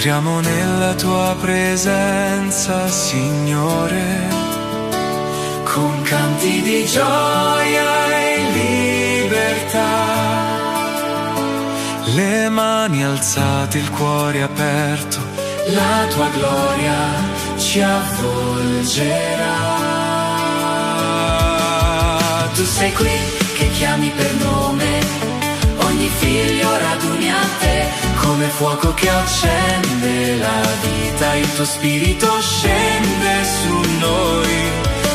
Entriamo nella tua presenza, Signore, con canti di gioia e libertà. Le mani alzate, il cuore aperto, la tua gloria ci avvolgerà. Tu sei qui che chiami per nome, ogni figlio raduni a te, come fuoco che accende la vita. Il tuo spirito scende su noi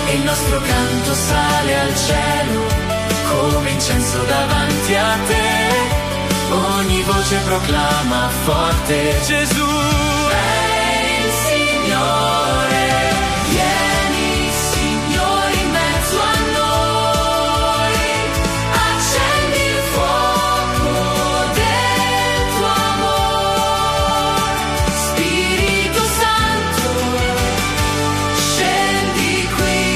e il nostro canto sale al cielo come incenso davanti a te. Ogni voce proclama forte: Gesù è il Signore. Vieni, Signore, in mezzo a noi, accendi il fuoco del tuo amor. Spirito Santo, scendi qui,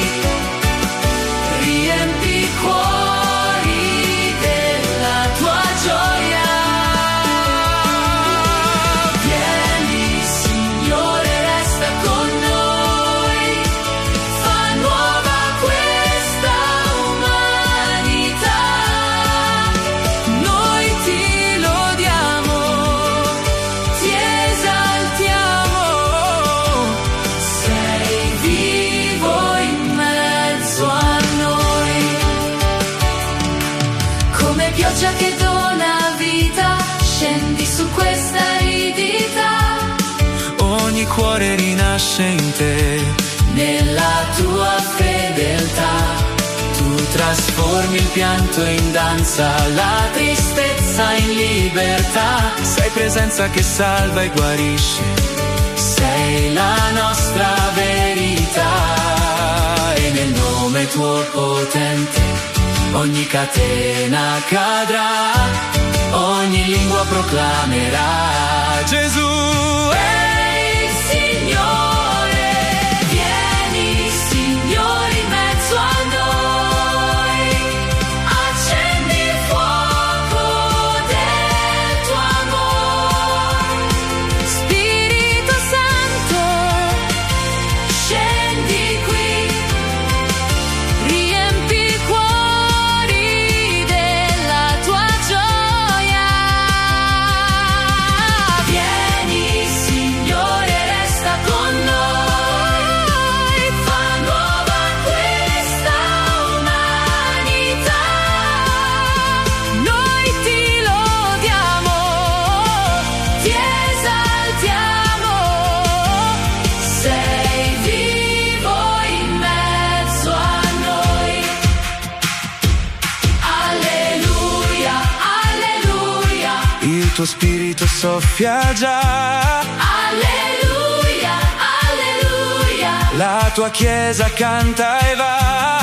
riempi i cuori della tua gioia. Che dona vita, scendi su questa aridità. Ogni cuore rinasce in te, nella tua fedeltà. Tu trasformi il pianto in danza, la tristezza in libertà. Sei presenza che salva e guarisce, sei la nostra verità. E nel nome tuo potente ogni catena cadrà, ogni lingua proclamerà: Gesù è il Signore. Vieni, Signore, in mezzo a noi, accendi il fuoco del tuo amor. Spirito Santo, scendi qui, riempi il cuore. Il tuo spirito soffia già. Alleluia, alleluia. La tua chiesa canta e va.